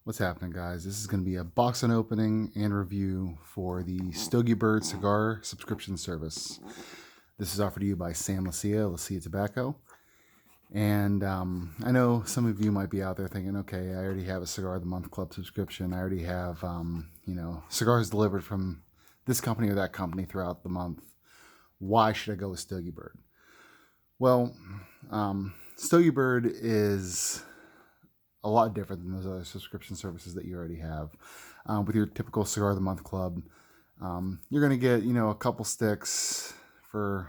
What's happening, guys? This is going to be a box opening and review for the Stogiebird cigar subscription service. This is offered to you by Sam Lucia Tobacco. And I know some of you might be out there thinking, okay, I already have a Cigar of the Month Club subscription. I already have, cigars delivered from this company or that company throughout the month. Why should I go with Stogiebird? Well, Stogiebird is a lot different than those other subscription services that you already have. With your typical Cigar of the Month Club, you're going to get, a couple sticks for,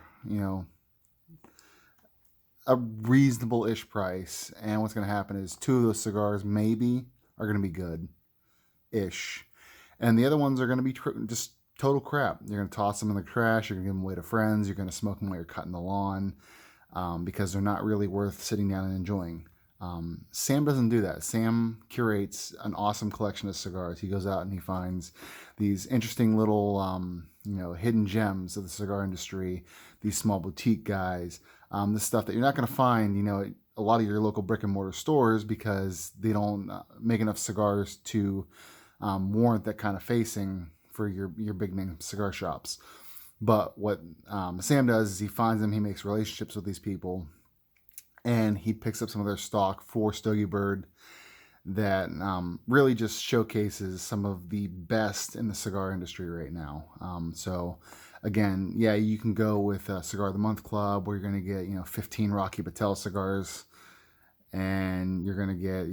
a reasonable-ish price. And what's going to happen is two of those cigars maybe are going to be good-ish. And the other ones are going to be just total crap. You're going to toss them in the trash. You're going to give them away to friends. You're going to smoke them while you're cutting the lawn because they're not really worth sitting down and enjoying. Sam doesn't do that. Sam curates an awesome collection of cigars. He goes out and he finds these interesting little, hidden gems of the cigar industry, these small boutique guys, this stuff that you're not going to find, a lot of your local brick and mortar stores because they don't make enough cigars to warrant that kind of facing for your big name cigar shops. But what Sam does is he finds them, he makes relationships with these people, and he picks up some of their stock for Stogiebird that really just showcases some of the best in the cigar industry right now. So again, yeah, you can go with a Cigar of the Month Club where you're going to get, 15 Rocky Patel cigars and you're going to get,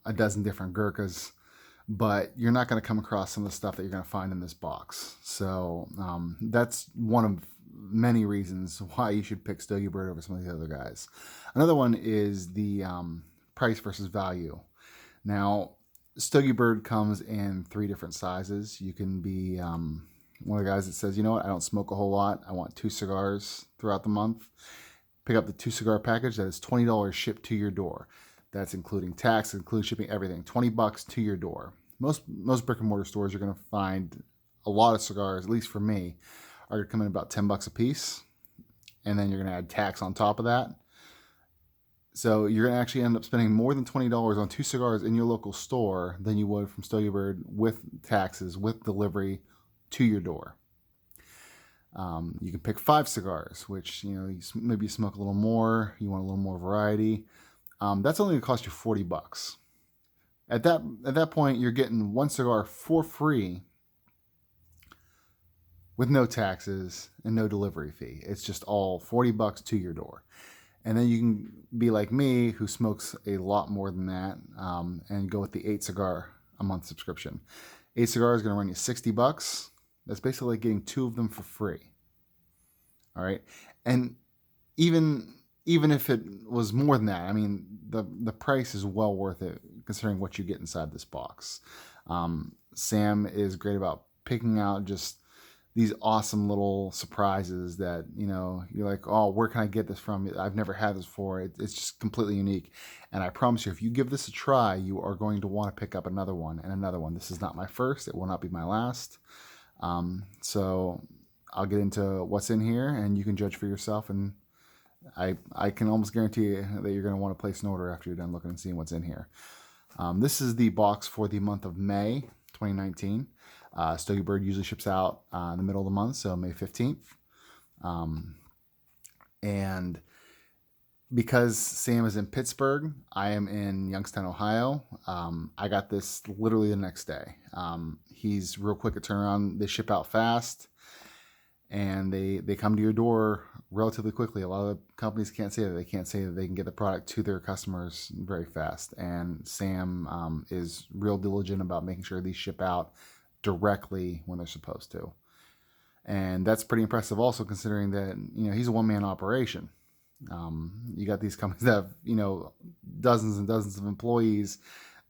a dozen different Gurkhas, but you're not going to come across some of the stuff that you're going to find in this box. So that's one of many reasons why you should pick Stogiebird over some of the other guys. Another one is the price versus value. Now, Stogiebird comes in 3 different sizes. You can be one of the guys that says, I don't smoke a whole lot. I want 2 cigars throughout the month. Pick up the 2 cigar package that is $20 shipped to your door. That's including tax, including shipping, everything. $20 to your door. Most brick and mortar stores you're going to find a lot of cigars, at least for me, are going to come in about $10 a piece, and then you're going to add tax on top of that. So you're going to actually end up spending more than $20 on 2 cigars in your local store than you would from Stogiebird with taxes, with delivery to your door. You can pick 5 cigars, which maybe you smoke a little more, you want a little more variety. That's only going to cost you $40. At that point, you're getting 1 cigar for free with no taxes and no delivery fee. It's just all $40 to your door. And then you can be like me, who smokes a lot more than that, and go with the 8 cigar a month subscription. 8 cigars is going to run you $60. That's basically like getting 2 of them for free. All right. And even if it was more than that, I mean, the price is well worth it considering what you get inside this box. Sam is great about picking out just these awesome little surprises that, you're like, oh, where can I get this from? I've never had this before. It's just completely unique. And I promise you, if you give this a try, you are going to want to pick up another one and another one. This is not my first. It will not be my last. So I'll get into what's in here and you can judge for yourself. And I can almost guarantee you that you're going to want to place an order after you're done looking and seeing what's in here. This is the box for the month of May 2019. Stogiebird usually ships out in the middle of the month, so May 15th. And because Sam is in Pittsburgh, I am in Youngstown, Ohio. I got this literally the next day. He's real quick at turnaround. They ship out fast, and they come to your door relatively quickly. A lot of companies can't say that. They can't say that they can get the product to their customers very fast. And Sam is real diligent about making sure these ship out directly when they're supposed to. And that's pretty impressive also considering that, he's a one-man operation. You got these companies that have, dozens and dozens of employees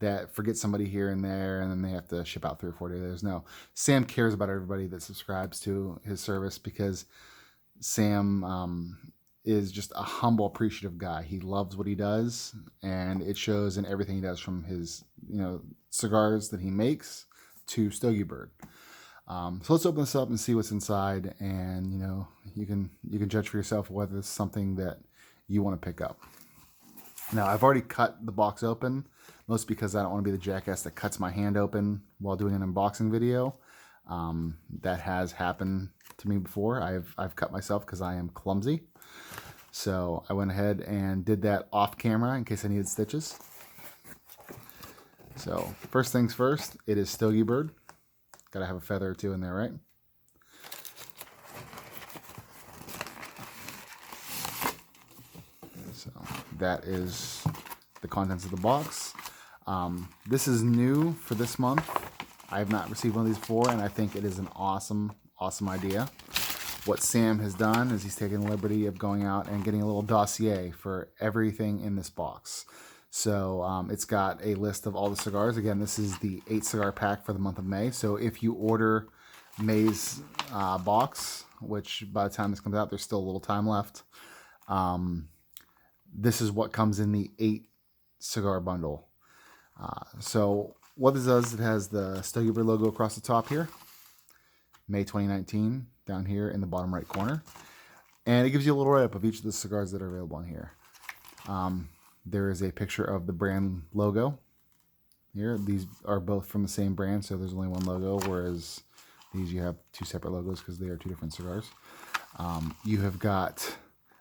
that forget somebody here and there, and then they have to ship out 3 or 4 days. No, Sam cares about everybody that subscribes to his service because Sam is just a humble, appreciative guy. He loves what he does, and it shows in everything he does, from his, cigars that he makes to Stogiebird. So let's open this up and see what's inside, and you can judge for yourself whether it's something that you want to pick up. Now, I've already cut the box open. mostly because I don't want to be the jackass that cuts my hand open while doing an unboxing video. That has happened to me before. I've cut myself because I am clumsy. So I went ahead and did that off camera in case I needed stitches. So first things first, it is Stogiebird. Gotta have a feather or two in there, right? So that is the contents of the box. This is new for this month. I have not received one of these before, and I think it is an awesome idea. What Sam has done is he's taken the liberty of going out and getting a little dossier for everything in this box. So it's got a list of all the cigars. Again, this is the 8 cigar pack for the month of May. So if you order May's box, which by the time this comes out, there's still a little time left. This is what comes in the 8 cigar bundle. So what this does, it has the Stogiebird logo across the top here. May 2019 down here in the bottom right corner. And it gives you a little write-up of each of the cigars that are available in here. There is a picture of the brand logo here. These are both from the same brand, so there's only one logo, whereas these you have 2 separate logos because they are 2 different cigars. You have got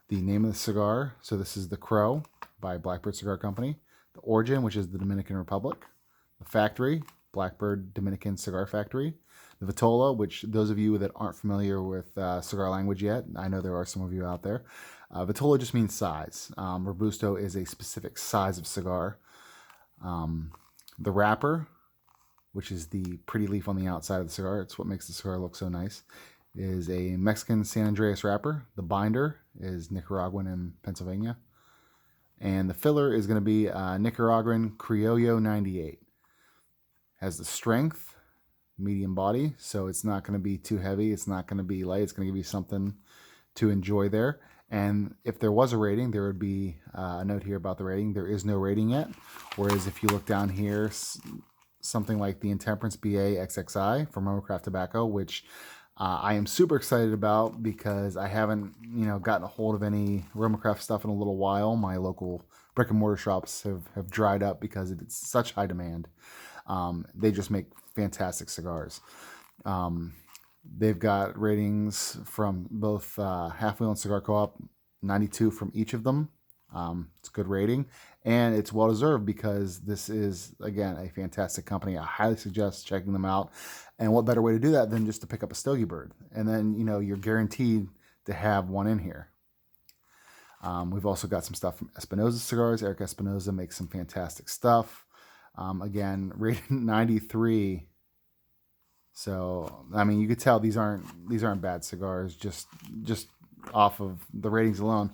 the name of the cigar. So this is the Crow by Blackbird Cigar Company. The origin, which is the Dominican Republic. The factory, Blackbird Dominican Cigar Factory. The Vitola, which those of you that aren't familiar with cigar language yet, I know there are some of you out there. Vitola just means size. Robusto is a specific size of cigar. The wrapper, which is the pretty leaf on the outside of the cigar, it's what makes the cigar look so nice, is a Mexican San Andreas wrapper. The binder is Nicaraguan and Pennsylvania. And the filler is going to be Nicaraguan Criollo 98. Has the strength, medium body, so it's not going to be too heavy. It's not going to be light. It's going to give you something to enjoy there. And if there was a rating, there would be a note here about the rating. There is no rating yet. Whereas if you look down here, something like the Intemperance BA XXI from Romacraft Tobacco, which I am super excited about because I haven't, gotten a hold of any Romacraft stuff in a little while. My local brick and mortar shops have dried up because it's such high demand. They just make fantastic cigars. They've got ratings from both Half Wheel and Cigar Co-op, 92 from each of them. It's a good rating, and it's well deserved because this is, again, a fantastic company. I highly suggest checking them out. And what better way to do that than just to pick up a Stogiebird, and then you're guaranteed to have one in here. We've also got some stuff from Espinosa Cigars. Eric Espinosa makes some fantastic stuff. Again, rated 93. So I mean, you could tell these aren't bad cigars just off of the ratings alone.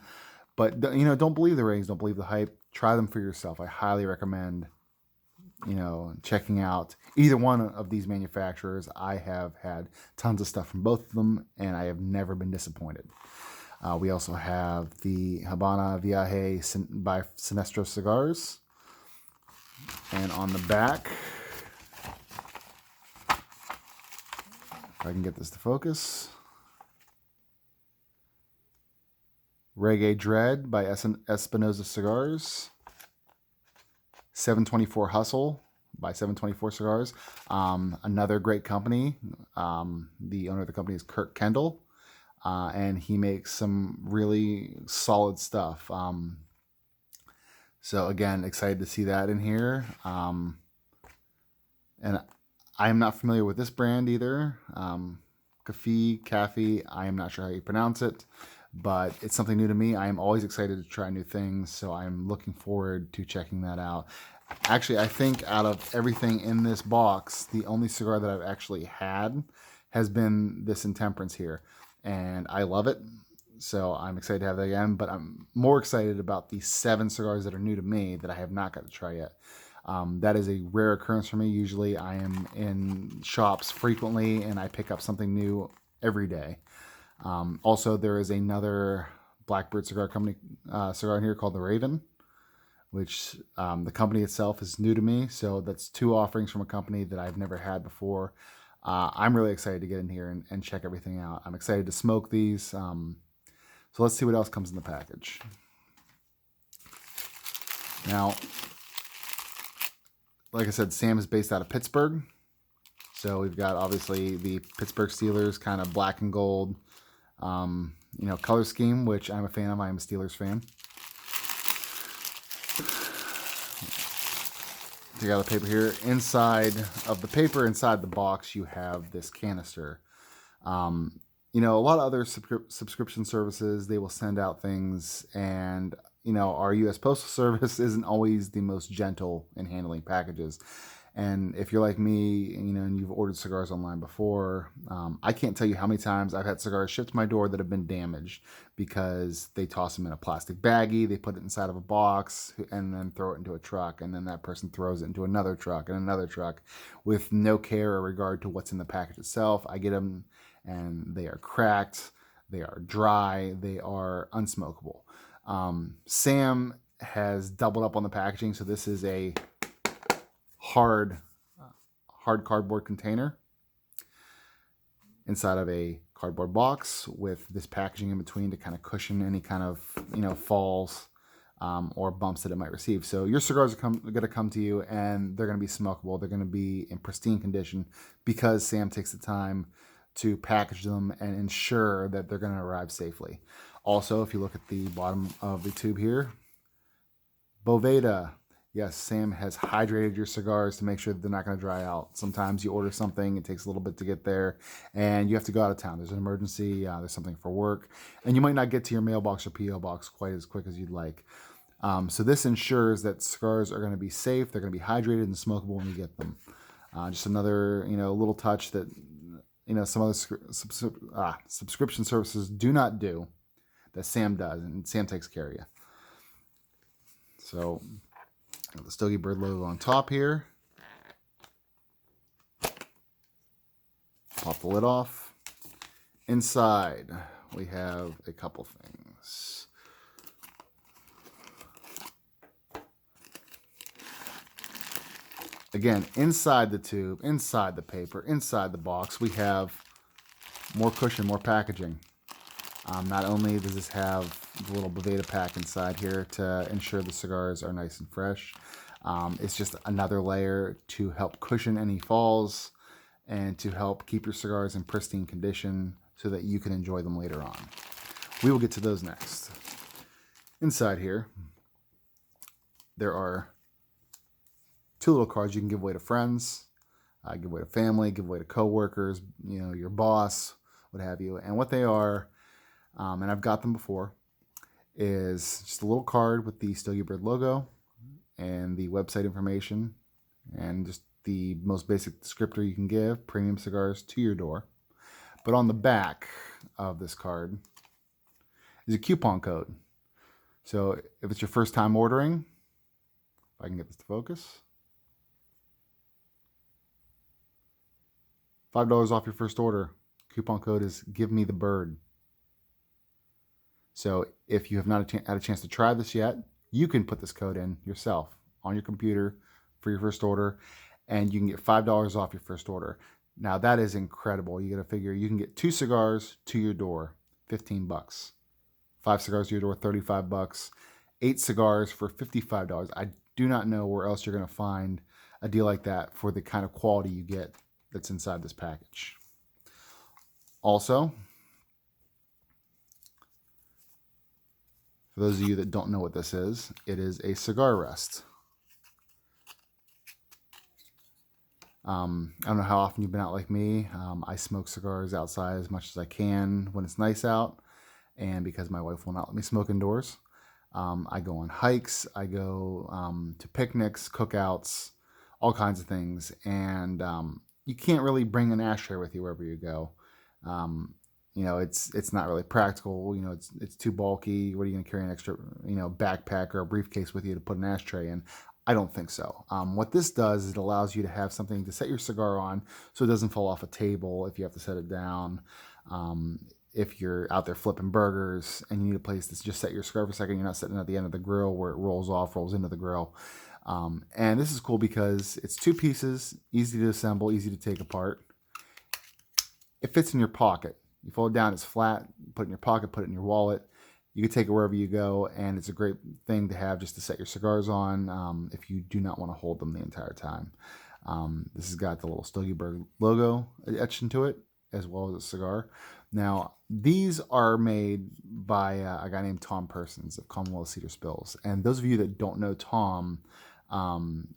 But don't believe the ratings, don't believe the hype. Try them for yourself. I highly recommend checking out either one of these manufacturers. I have had tons of stuff from both of them, and I have never been disappointed. We also have the Habana Viaje by Sinestro Cigars. And on the back, if I can get this to focus, Reggae Dread by Espinosa Cigars. 724 Hustle by 724 Cigars. Another great company. The owner of the company is Kirk Kendall. And he makes some really solid stuff. So again, excited to see that in here. And I'm not familiar with this brand either. Cafe, I am not sure how you pronounce it, but it's something new to me. I am always excited to try new things, so I'm looking forward to checking that out. Actually, I think out of everything in this box, the only cigar that I've actually had has been this Intemperance here, and I love it. So I'm excited to have that again, but I'm more excited about the 7 cigars that are new to me that I have not got to try yet. That is a rare occurrence for me. Usually I am in shops frequently and I pick up something new every day. Also, there is another Blackbird Cigar Company cigar in here called the Raven, which the company itself is new to me. So that's 2 offerings from a company that I've never had before. I'm really excited to get in here and check everything out. I'm excited to smoke these. So let's see what else comes in the package. Now, like I said, Sam is based out of Pittsburgh. So we've got obviously the Pittsburgh Steelers kind of black and gold, color scheme, which I'm a fan of. I'm a Steelers fan. Take out the paper here. Inside of the paper, inside the box, you have this canister. A lot of other subscription services, they will send out things, and our U.S. Postal Service isn't always the most gentle in handling packages. And if you're like me, and you've ordered cigars online before, I can't tell you how many times I've had cigars shipped to my door that have been damaged because they toss them in a plastic baggie, they put it inside of a box, and then throw it into a truck, and then that person throws it into another truck and another truck with no care or regard to what's in the package itself. I get them, and they are cracked, they are dry, they are unsmokable. Sam has doubled up on the packaging, so this is a hard cardboard container inside of a cardboard box with this packaging in between to kind of cushion any kind of falls or bumps that it might receive. So your cigars are going to come to you, and they're going to be smokable. They're going to be in pristine condition because Sam takes the time to package them and ensure that they're going to arrive safely. Also, if you look at the bottom of the tube here, Boveda. Yes, Sam has hydrated your cigars to make sure that they're not going to dry out. Sometimes you order something, it takes a little bit to get there, and you have to go out of town. There's an emergency, there's something for work, and you might not get to your mailbox or P.O. box quite as quick as you'd like. So this ensures that cigars are going to be safe, they're going to be hydrated and smokable when you get them. Just another, little touch that, some other subscription services do not do that Sam does, and Sam takes care of you. So the Stogiebird logo on top here. Pop the lid off. Inside, we have a couple things. Again, inside the tube, inside the paper, inside the box, we have more cushion, more packaging. Not only does this have the little Boveda pack inside here to ensure the cigars are nice and fresh, it's just another layer to help cushion any falls and to help keep your cigars in pristine condition so that you can enjoy them later on. We will get to those next. Inside here, there are 2 little cards you can give away to friends, give away to family, give away to coworkers, your boss, what have you. And what they are, and I've got them before, is just a little card with the Stogiebird logo and the website information and just the most basic descriptor you can give, premium cigars to your door. But on the back of this card is a coupon code. So if it's your first time ordering, if I can get this to focus, $5 off your first order. Coupon code is Give Me the Bird. So if you have not had a chance to try this yet, you can put this code in yourself on your computer for your first order, and you can get $5 off your first order. Now that is incredible. You got to figure you can get 2 cigars to your door, $15. 5 cigars to your door, $35. 8 cigars for $55. I do not know where else you're going to find a deal like that for the kind of quality you get that's inside this package. Also, for those of you that don't know what this is, it is a cigar rest. I don't know how often you've been out like me. I smoke cigars outside as much as I can when it's nice out, and because my wife will not let me smoke indoors. I go on hikes, I go to picnics, cookouts, all kinds of things, and you can't really bring an ashtray with you wherever you go. It's not really practical. It's too bulky. What are you going to carry an extra, backpack or a briefcase with you to put an ashtray in? I don't think so. What this does is it allows you to have something to set your cigar on so it doesn't fall off a table if you have to set it down. If you're out there flipping burgers and you need a place to just set your cigar for a second, you're not sitting at the end of the grill where it rolls off, rolls into the grill. And this is cool because it's 2 pieces, easy to assemble, easy to take apart. It fits in your pocket. You fold it down, it's flat, put it in your pocket, put it in your wallet, You can take it wherever you go, and it's a great thing to have just to set your cigars on if you do not want to hold them the entire time. This has got the little Stogiebird logo etched into it, as well as a cigar. Now, these are made by a guy named Tom Persons of Commonwealth Cedar Spills. And those of you that don't know Tom,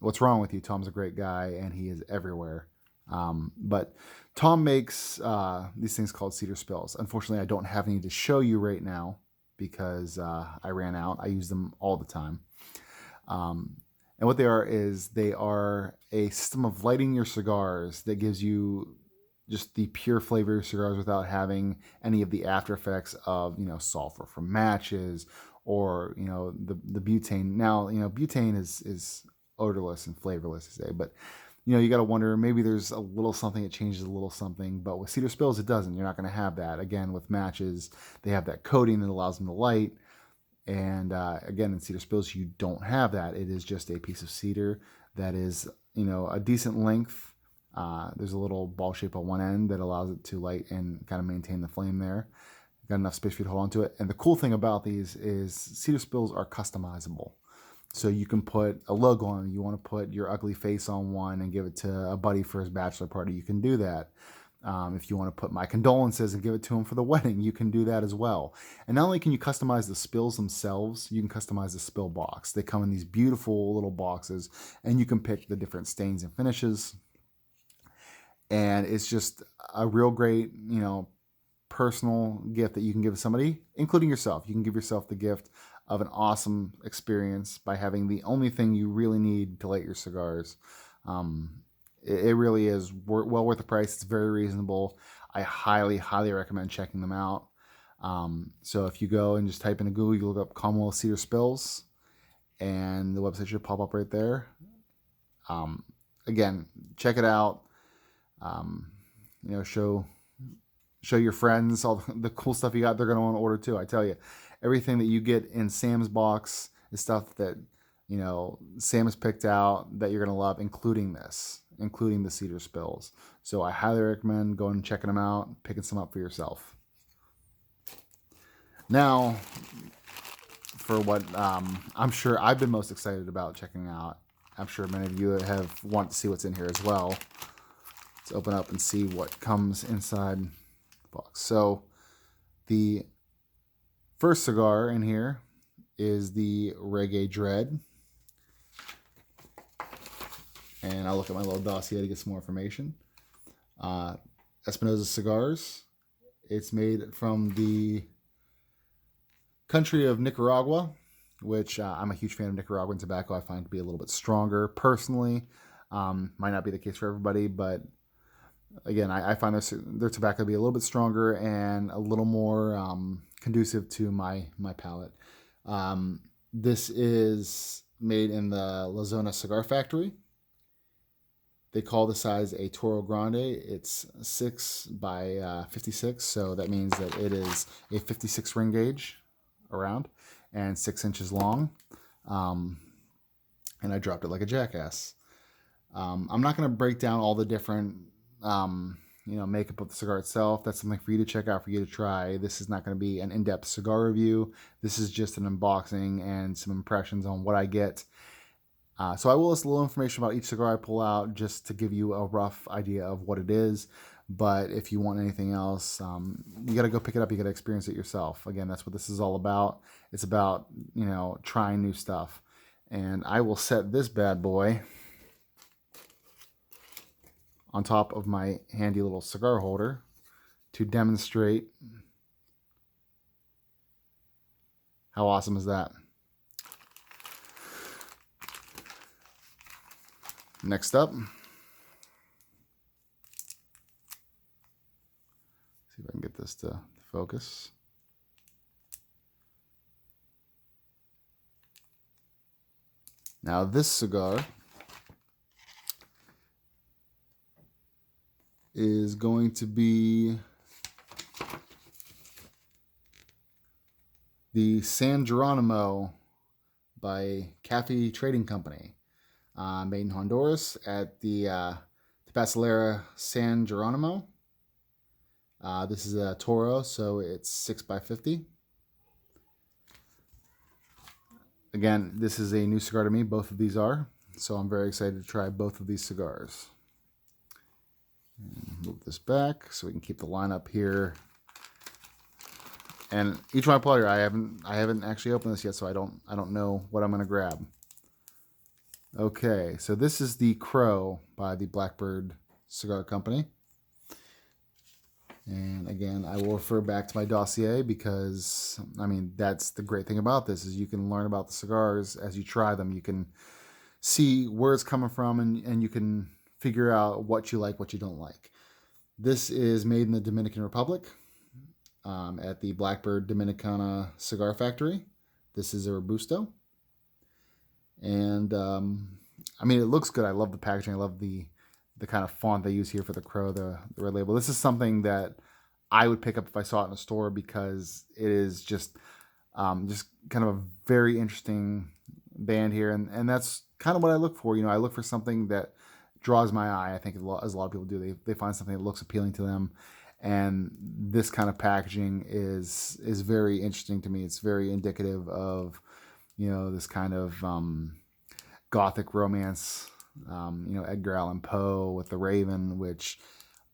what's wrong with you? Tom's a great guy, and he is everywhere. But Tom makes these things called Cedar Spills. Unfortunately, I don't have any to show you right now because I ran out. I use them all the time. And what they are is they are a system of lighting your cigars that gives you just the pure flavor of your cigars without having any of the after effects of, sulfur from matches or, the butane. Now, butane is odorless and flavorless to say, but you got to wonder, maybe there's a little something that changes a little something, but with Cedar Spills, it doesn't. You're not going to have that. Again, with matches, they have that coating that allows them to light. And again, in Cedar Spills, you don't have that. It is just a piece of cedar that is, a decent length. There's a little ball shape on one end that allows it to light and kind of maintain the flame there. Got enough space for you to hold on to it. And the cool thing about these is Cedar Spills are customizable. So you can put a logo on them. You want to put your ugly face on one and give it to a buddy for his bachelor party, you can do that. If you want to put my condolences and give it to him for the wedding, you can do that as well. And not only can you customize the spills themselves, you can customize the spill box. They come in these beautiful little boxes, and you can pick the different stains and finishes. And it's just a real great, personal gift that you can give somebody, including yourself. You can give yourself the gift of an awesome experience by having the only thing you really need to light your cigars. It really is well worth the price. It's very reasonable. I highly, highly recommend checking them out. So if you go and just type into Google, you look up Commonwealth Cedar Spills, and the website should pop up right there. Again, check it out. Show your friends all the cool stuff you got. They're going to want to order too. I tell you, everything that you get in Sam's box is stuff that, Sam has picked out that you're going to love, including the Cedar Spills. So I highly recommend going and checking them out, picking some up for yourself. Now, for what I'm sure I've been most excited about checking out. I'm sure many of you have want to see what's in here as well. Let's open up and see what comes inside the box. So the first cigar in here is the Reggae Dread. And I'll look at my little dossier to get some more information. Espinosa Cigars. It's made from the country of Nicaragua, which I'm a huge fan of Nicaraguan tobacco. I find to be a little bit stronger personally. Might not be the case for everybody, but again, I find their tobacco to be a little bit stronger and a little more conducive to my palate. This is made in the La Zona Cigar Factory. They call the size a Toro Grande. It's 6 by 56, so that means that it is a 56 ring gauge around and 6 inches long. And I dropped it like a jackass. I'm not going to break down all the different makeup of the cigar itself. That's something for you to check out, for you to try. This is not going to be an in-depth cigar review. This is just an unboxing and some impressions on what I get. So I will list a little information about each cigar I pull out just to give you a rough idea of what it is. But if you want anything else, you got to go pick it up. You got to experience it yourself. Again, that's what this is all about. It's about, trying new stuff. And I will set this bad boy on top of my handy little cigar holder to demonstrate how awesome is that. Next up, see if I can get this to focus. Now this cigar is going to be the San Geronimo by Cafe Trading Company. Made in Honduras at the Tabacalera San Geronimo. This is a Toro, so it's 6 by 50. Again, this is a new cigar to me. Both of these are. So I'm very excited to try both of these cigars. And move this back so we can keep the line up here. And each one I pull here, I haven't actually opened this yet, so I don't know what I'm gonna grab. Okay, so this is the Crow by the Blackbird Cigar Company. And again, I will refer back to my dossier because, I mean, that's the great thing about this is you can learn about the cigars as you try them. You can see where it's coming from and you can figure out what you like, what you don't like. This is made in the Dominican Republic at the Blackbird Dominicana Cigar Factory. This is a Robusto. And I mean, it looks good. I love the packaging. I love the kind of font they use here for the Crow, the red label. This is something that I would pick up if I saw it in a store because it is just kind of a very interesting band here, and that's kind of what I look for. You know, I look for something that draws my eye. I think as a lot of people do, they find something that looks appealing to them, and this kind of packaging is very interesting to me. It's very indicative of, you know, this kind of gothic romance. You know, Edgar Allan Poe with the Raven, which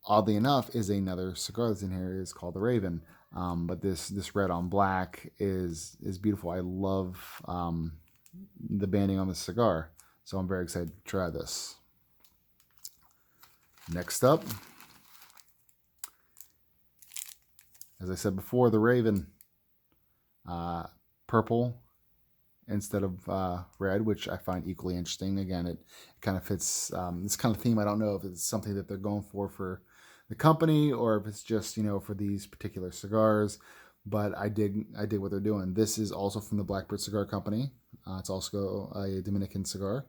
oddly enough is another cigar that's in here, is called the Raven. But this red on black is beautiful. I love the banding on the cigar, so I'm very excited to try this. Next up, as I said before, the Raven, purple instead of red, which I find equally interesting. Again, it kind of fits this kind of theme. I don't know if it's something that they're going for the company or if it's just, you know, for these particular cigars, but I dig what they're doing. This is also from the Blackbird Cigar Company. It's also a Dominican cigar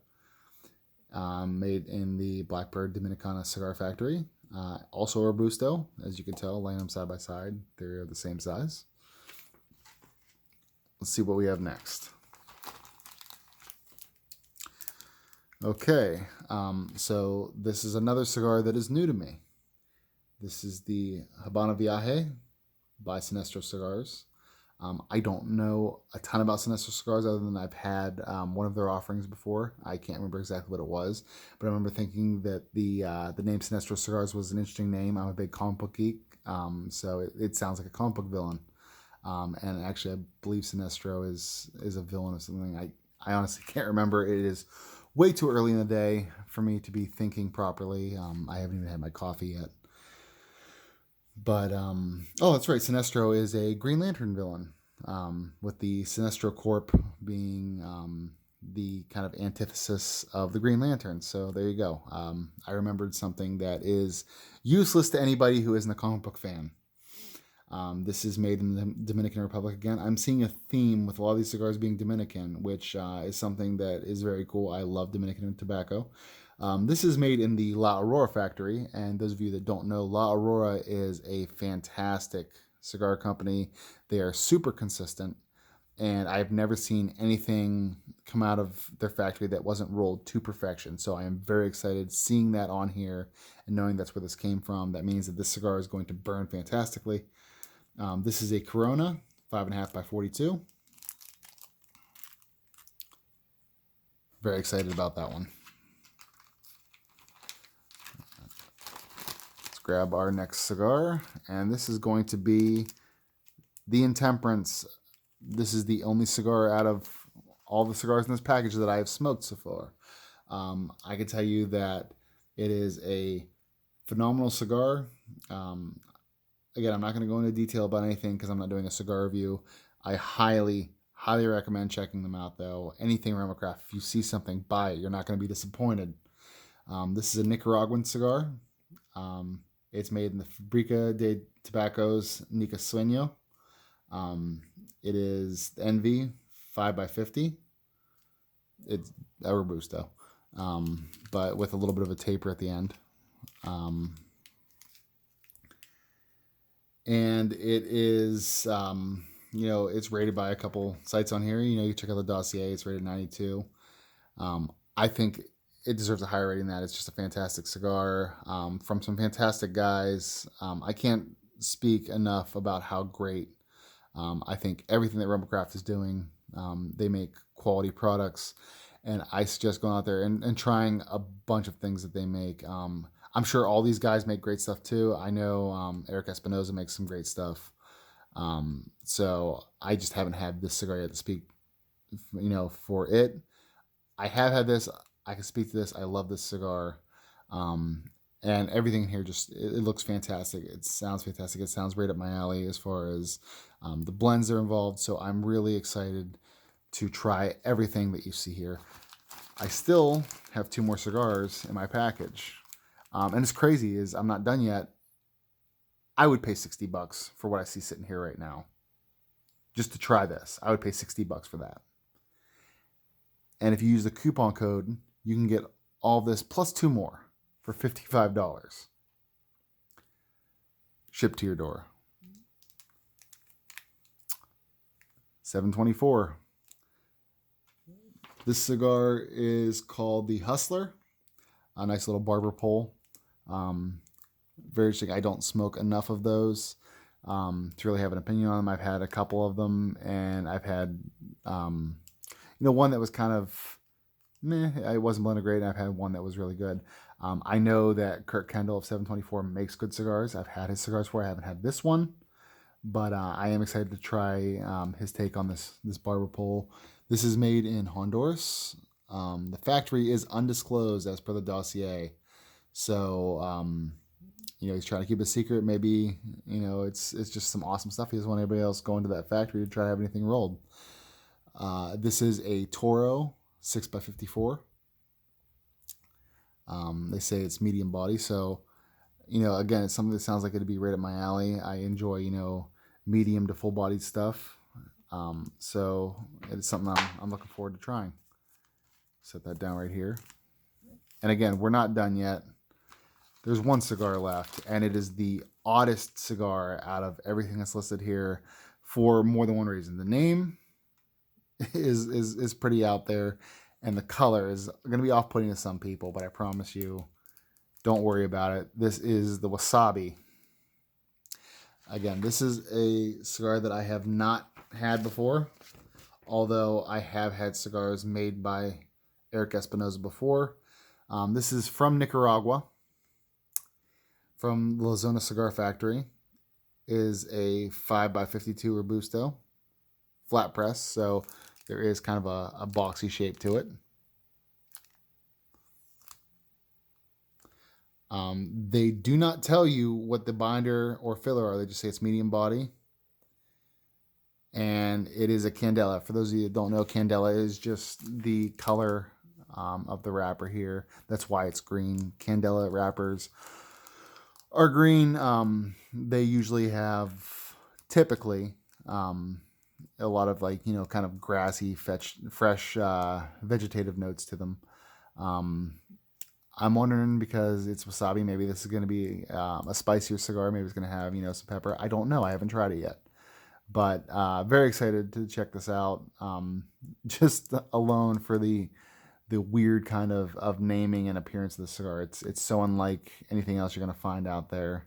made in the Blackbird Dominicana Cigar Factory. Also a Robusto, as you can tell, laying them side by side. They're the same size. Let's see what we have next. Okay, so this is another cigar that is new to me. This is the Habana Viaje by Sinestro Cigars. I don't know a ton about Sinestro Cigars other than I've had one of their offerings before. I can't remember exactly what it was, but I remember thinking that the name Sinestro Cigars was an interesting name. I'm a big comic book geek, so it sounds like a comic book villain. And actually, I believe Sinestro is a villain of something. I honestly can't remember. It is way too early in the day for me to be thinking properly. I haven't even had my coffee yet. But, oh, that's right. Sinestro is a Green Lantern villain, with the Sinestro Corp being the kind of antithesis of the Green Lantern. So there you go. I remembered something that is useless to anybody who isn't a comic book fan. This is made in the Dominican Republic again. I'm seeing a theme with a lot of these cigars being Dominican, which is something that is very cool. I love Dominican tobacco. This is made in the La Aurora factory, and those of you that don't know, La Aurora is a fantastic cigar company. They are super consistent, and I've never seen anything come out of their factory that wasn't rolled to perfection. So I am very excited seeing that on here and knowing that's where this came from. That means that this cigar is going to burn fantastically. This is a Corona, 5.5 by 42. Very excited about that one. Let's grab our next cigar, and this is going to be the Intemperance. This is the only cigar out of all the cigars in this package that I have smoked so far. I can tell you that it is a phenomenal cigar. Again, I'm not going to go into detail about anything because I'm not doing a cigar review. I highly recommend checking them out, though. Anything Ramacraft, if you see something, buy it. You're not going to be disappointed. This is a Nicaraguan cigar. It's made in the Fabrica de Tabacos Nica Sueño. It is Envy 5 by 50. It's a Robusto, but with a little bit of a taper at the end. And it is, you know, it's rated by a couple sites on here. You know, you check out the dossier, it's rated 92. I think it deserves a higher rating than that. It's just a fantastic cigar from some fantastic guys. I can't speak enough about how great I think everything that Rumblecraft is doing. They make quality products. And I suggest going out there and trying a bunch of things that they make. I'm sure all these guys make great stuff too. I know Eric Espinosa makes some great stuff. So I just haven't had this cigar yet to speak, for it. I have had this. I can speak to this. I love this cigar. Um, and everything here it looks fantastic. It sounds fantastic. It sounds right up my alley as far as the blends are involved. So I'm really excited to try everything that you see here. I still have 2 more cigars in my package. And it's crazy is I'm not done yet. I would pay $60 for what I see sitting here right now. Just to try this, I would pay $60 for that. And if you use the coupon code, you can get all this plus 2 more for $55. Shipped to your door. 724. This cigar is called the Hustler. A nice little barber pole. Very interesting. I don't smoke enough of those to really have an opinion on them. I've had a couple of them, and I've had one that was kind of meh. It wasn't blended great, and I've had one that was really good. I know that Kurt Kendall of 724 makes good cigars. I've had his cigars before. I haven't had this one, but I am excited to try his take on this barber pole. This is made in Honduras. The factory is undisclosed as per the dossier. So, he's trying to keep it a secret. Maybe, it's just some awesome stuff. He doesn't want anybody else going to that factory to try to have anything rolled. This is a Toro 6x54. They say it's medium body. So, again, it's something that sounds like it'd be right up my alley. I enjoy, medium to full bodied stuff. So it's something I'm looking forward to trying. Set that down right here. And again, we're not done yet. There's one cigar left, and it is the oddest cigar out of everything that's listed here for more than one reason. The name is pretty out there, and the color is going to be off-putting to some people, but I promise you, don't worry about it. This is the Wasabi. Again, this is a cigar that I have not had before, although I have had cigars made by Eric Espinosa before. This is from Nicaragua, from the La Zona Cigar Factory. Is a 5x52 Robusto, flat press, so there is kind of a boxy shape to it. They do not tell you what the binder or filler are. They just say it's medium body. And it is a Candela. For those of you that don't know, Candela is just the color of the wrapper here. That's why it's green. Candela wrappers are green. They usually have, typically, a lot of kind of grassy, fresh vegetative notes to them. I'm wondering, because it's wasabi, maybe this is going to be a spicier cigar. Maybe it's going to have, some pepper. I don't know. I haven't tried it yet. But very excited to check this out. Just alone for the weird kind of naming and appearance of the cigar. It's so unlike anything else you're going to find out there.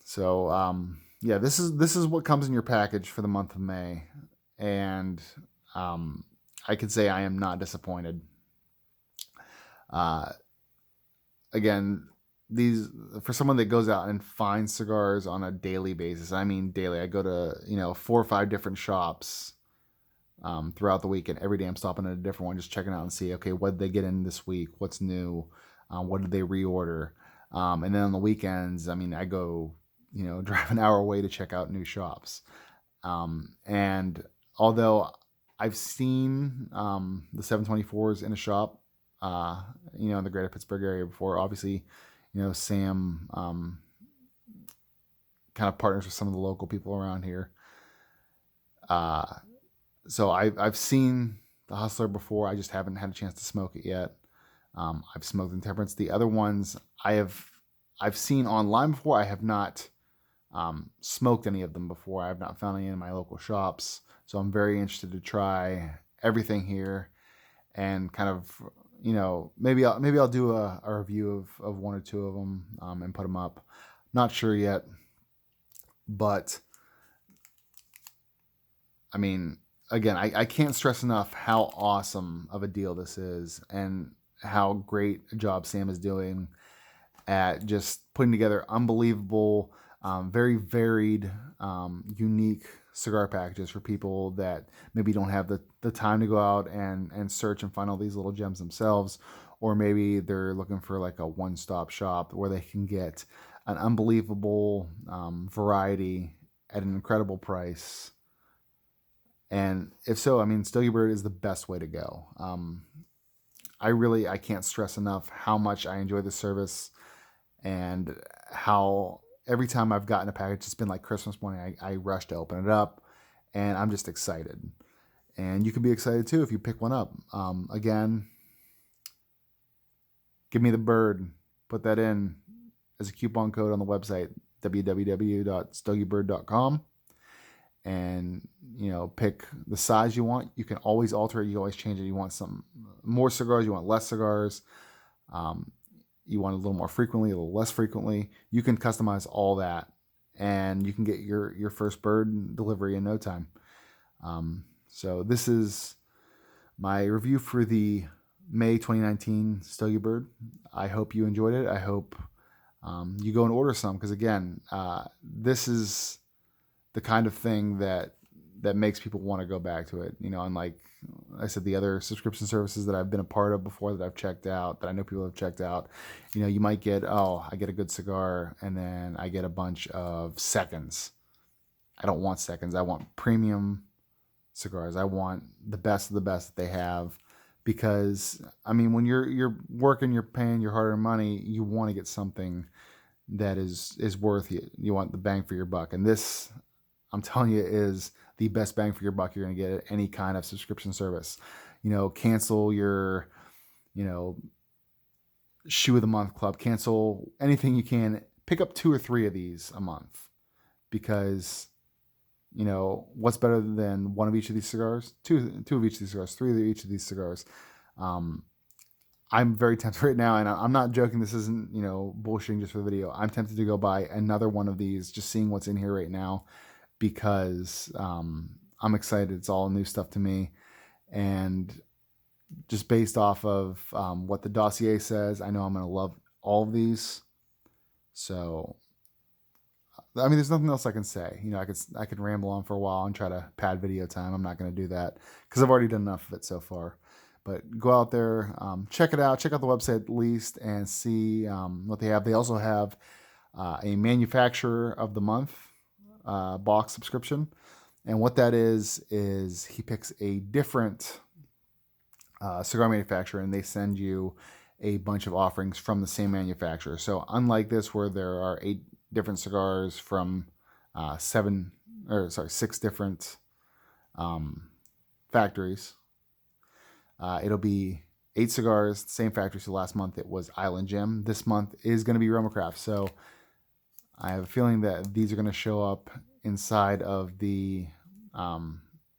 So yeah, this is what comes in your package for the month of May, and I could say I am not disappointed. Again, these, for someone that goes out and finds cigars on a daily basis, I mean daily, I go to 4 or 5 different shops throughout the week, and every day I'm stopping at a different one, just checking out and see, okay, what did they get in this week, what's new, what did they reorder, and then on the weekends, I mean, I go drive an hour away to check out new shops, and although I've seen the 724s in a shop in the greater Pittsburgh area before, obviously Sam kind of partners with some of the local people around here. So I've seen the Hustler before. I just haven't had a chance to smoke it yet. I've smoked Intemperance. The other ones I've seen online before. I have not smoked any of them before. I have not found any in my local shops. So I'm very interested to try everything here, and kind of maybe I'll do a review of 1 or 2 of them and put them up. Not sure yet, but I mean, again, I can't stress enough how awesome of a deal this is and how great a job Sam is doing at just putting together unbelievable, very varied, unique cigar packages for people that maybe don't have the time to go out and search and find all these little gems themselves, or maybe they're looking for like a one-stop shop where they can get an unbelievable variety at an incredible price. And if so, I mean, Stogiebird is the best way to go. I can't stress enough how much I enjoy the service and how every time I've gotten a package, it's been like Christmas morning. I rush to open it up, and I'm just excited. And you can be excited too if you pick one up. Again, give me the bird. Put that in as a coupon code on the website, www.stogiebird.com. And pick the size you want. You can always alter it. You can always change it. You want some more cigars, you want less cigars, you want a little more frequently, a little less frequently. You can customize all that, and you can get your first bird delivery in no time. So this is my review for the May 2019 Stogiebird. I hope you enjoyed it. I hope you go and order some, because again, this is the kind of thing that makes people want to go back to it. Unlike I said, the other subscription services that I've been a part of before, that I've checked out, that I know people have checked out, you might get, I get a good cigar and then I get a bunch of seconds. I don't want seconds. I want premium cigars. I want the best of the best that they have, because I mean, when you're working, you're paying your hard-earned money, you want to get something that is worth it. You want the bang for your buck, and this, I'm telling you, is the best bang for your buck you're going to get at any kind of subscription service. Cancel your, shoe of the month club, cancel anything you can, pick up 2 or 3 of these a month, because what's better than one of each of these cigars? Two of each of these cigars, 3 of each of these cigars. I'm very tempted right now, and I'm not joking. This isn't, bullshitting just for the video. I'm tempted to go buy another one of these, just seeing what's in here right now, because I'm excited. It's all new stuff to me. And just based off of what the dossier says, I know I'm going to love all of these. So, I mean, there's nothing else I can say. I could ramble on for a while and try to pad video time. I'm not going to do that, because I've already done enough of it so far. But go out there, check it out. Check out the website at least and see what they have. They also have a manufacturer of the month box subscription. And what that is he picks a different cigar manufacturer, and they send you a bunch of offerings from the same manufacturer. So unlike this, where there are 8 different cigars from 6 different factories, it'll be 8 cigars, same factory. So last month it was Island Gem. This month is going to be Roma Craft. So I have a feeling that these are going to show up inside of the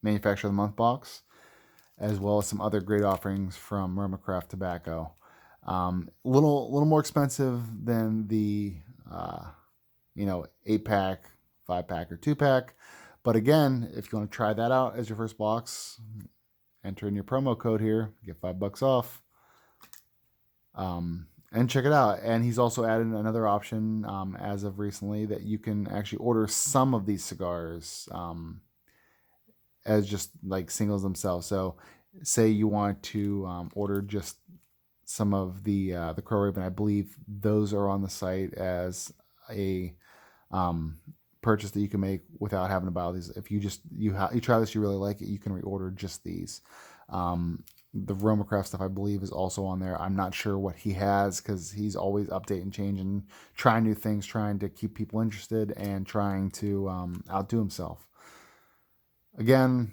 manufacturer of the month box, as well as some other great offerings from Roma Craft Tobacco. Little more expensive than the 8-pack, 5-pack, or 2-pack. But again, if you want to try that out as your first box, enter in your promo code here, get $5 off, and check it out. And he's also added another option as of recently, that you can actually order some of these cigars as just like singles themselves. So say you want to order just some of the Crow Raven. I believe those are on the site as a purchase that you can make without having to buy all these. If you try this, you really like it, you can reorder just these. The Roma Craft stuff, I believe, is also on there. I'm not sure what he has, because he's always updating, changing, trying new things, trying to keep people interested, and trying to outdo himself. Again,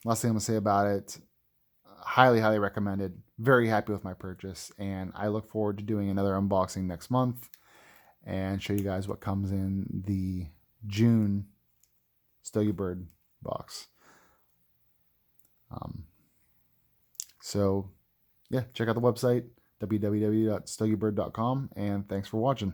last thing I'm going to say about it, highly, highly recommended. Very happy with my purchase, and I look forward to doing another unboxing next month and show you guys what comes in the June Stogiebird box. So, yeah, check out the website, www.stogiebird.com, and thanks for watching.